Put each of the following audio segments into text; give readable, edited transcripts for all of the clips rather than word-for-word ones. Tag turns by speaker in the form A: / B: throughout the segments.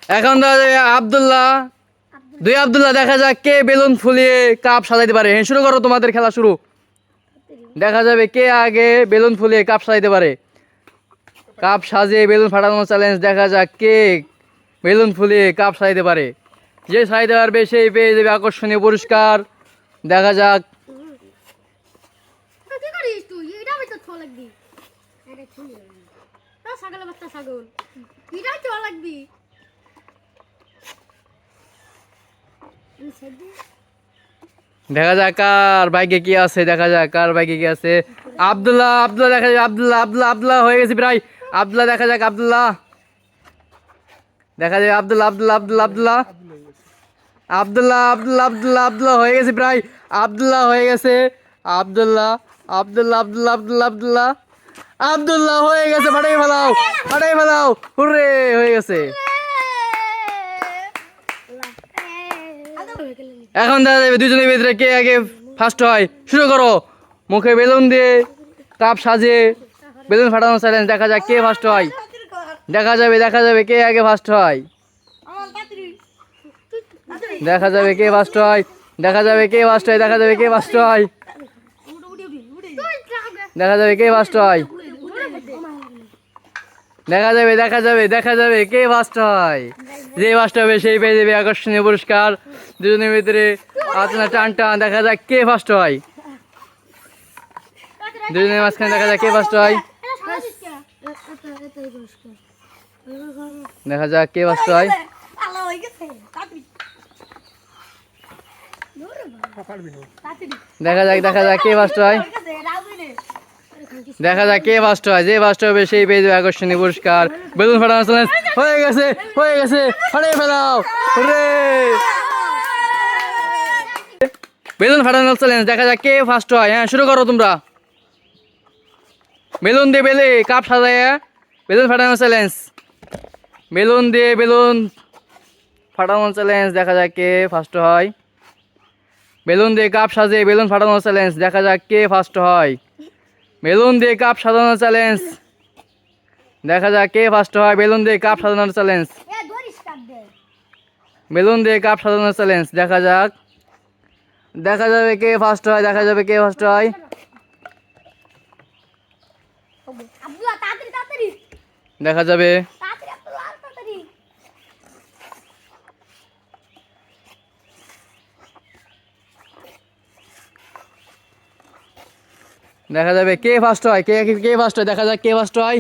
A: এখন দেখা যাবে আব্দুল্লাহ, দুই আব্দুল্লাহ, দেখা যাক কে বেলুন ফুলিয়ে কাপ সাজাইতে পারে। হ্যাঁ, শুরু করো, তোমাদের খেলা শুরু। দেখা যাবে কে আগে বেলুন ফুলিয়ে কাপ সাজাইতে পারে। কাপ সাজিয়ে বেলুন ফাটানো চ্যালেঞ্জ। দেখা যাক কে বেলুন ফুলিয়ে কাপ সাজাইতে পারে। যে সাজাইতে পারবে সেই পেয়ে যাবে আকর্ষণীয় পুরস্কার। দেখা যাক। দেখা যাক কার বাইকে কি আছে। দেখা যাক কার বাইকে কি আছে। আব্দুল্লাহ, আব্দুল্লাহ, দেখা যাক আব্দুল্লাহ, আব্দুল্লাহ, আব্দুল্লাহ হয়ে গেছে প্রায়। আব্দুল্লাহ, দেখা যাক আব্দুল্লাহ, দেখা যায় আব্দুল্লাহ, আব্দুল্লাহ, আব্দুল্লাহ, আব্দুল্লাহ, আব্দুল্লাহ, আব্দুল্লাহ, আব্দুল্লাহ, আব্দুল্লাহ হয়ে গেছে প্রায়। আব্দুল্লাহ হয়ে গেছে। আব্দুল্লাহ, আব্দুল্লাহ, আব্দুল্লাহ, আব্দুল্লাহ, আব্দুল্লাহ, আব্দুল্লাহ হয়ে গেছে। ফাটাই ফেলাও, ফাটাই ফেলাও, হুররে হয়ে গেছে। এখন দেখা যাবে দুজনের ভিতরে কে আগে ফার্স্ট হয়। শুরু করো। মুখে বেলুন দিয়ে কাপ সাজিয়ে বেলুন ফাটানো চ্যালেঞ্জ। দেখা যাক কে ফার্স্ট হয়। দেখা যাবে, দেখা যাবে কে আগে ফার্স্ট হয়। দেখা যাবে কে ফার্স্ট হয়। দেখা যাবে কে ফার্স্ট হয়। দেখা যাবে কে ফার্স্ট হয়। দেখা যাবে কে ফার্স্ট হয়। দেখা যাবে, দেখা যাবে, দেখা যাবে কে ফার্স্ট হয়। যে ফার্স্ট হবে সেই পেয়ে যাবে আকর্ষণীয় পুরস্কার। দুজনের ভিতরে আলোচনা টান টান। দেখা যাক কে ফার্স্ট হয়। দুজনের মাঝখানে দেখা যাক কে ফার্স্ট হয়। দেখা যাক কে ফার্স্ট হয়। দেখা যাক, দেখা যাক কে ফার্স্ট হয়। দেখা যাক কে ফার্স্ট হয়। যে ফার্স্ট হবে সেই পেয়ে যাবে আকর্ষণীয় পুরস্কার। বেলুন ফাটানো চ্যালেঞ্জ হয়ে গেছে, হয়ে গেছে। ফাটিয়ে ফেলাও, রে বেলুন ফাটানো চ্যালেঞ্জ। দেখা যাক কে ফার্স্ট হয়। হ্যাঁ, শুরু করো তোমরা। বেলুন দিয়ে বেলে কাপ সাজায় বেলুন ফাটানো চ্যালেঞ্জ। বেলুন দিয়ে বেলুন ফাটানো চ্যালেঞ্জ। দেখা যাক কে ফার্স্ট হয়। বেলুন দিয়ে কাপ সাজিয়ে বেলুন ফাটানো চ্যালেঞ্জ। দেখা যাক কে ফার্স্ট হয়। বেলুন দিয়ে কাপ সাজানো চ্যালেঞ্জ। দেখা যাক কে ফার্স্ট হয়। বেলুন দিয়ে কাপ সাজানোর চ্যালেঞ্জ। বেলুন দিয়ে কাপ সাজানোর চ্যালেঞ্জ। দেখা যাক, দেখা যাবে কে ফার্স্ট হয়। দেখা যাবে কে ফার্স্ট হয়। দেখা যাবে, দেখা যাবে কে ফার্স্ট হয়। কে কে ফার্স্ট হয়। দেখা যাক কে ফার্স্ট হয়।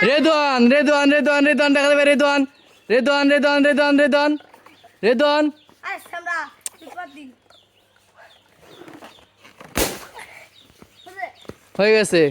A: রেদওয়ান, রেদওয়ান, রেদওয়ান, রেদওয়ান, দেখা যাবে রেদওয়ান, রেদওয়ান, রেদওয়ান, রেদওয়ান, রেদওয়ান, রেদওয়ান হয়ে গেছে।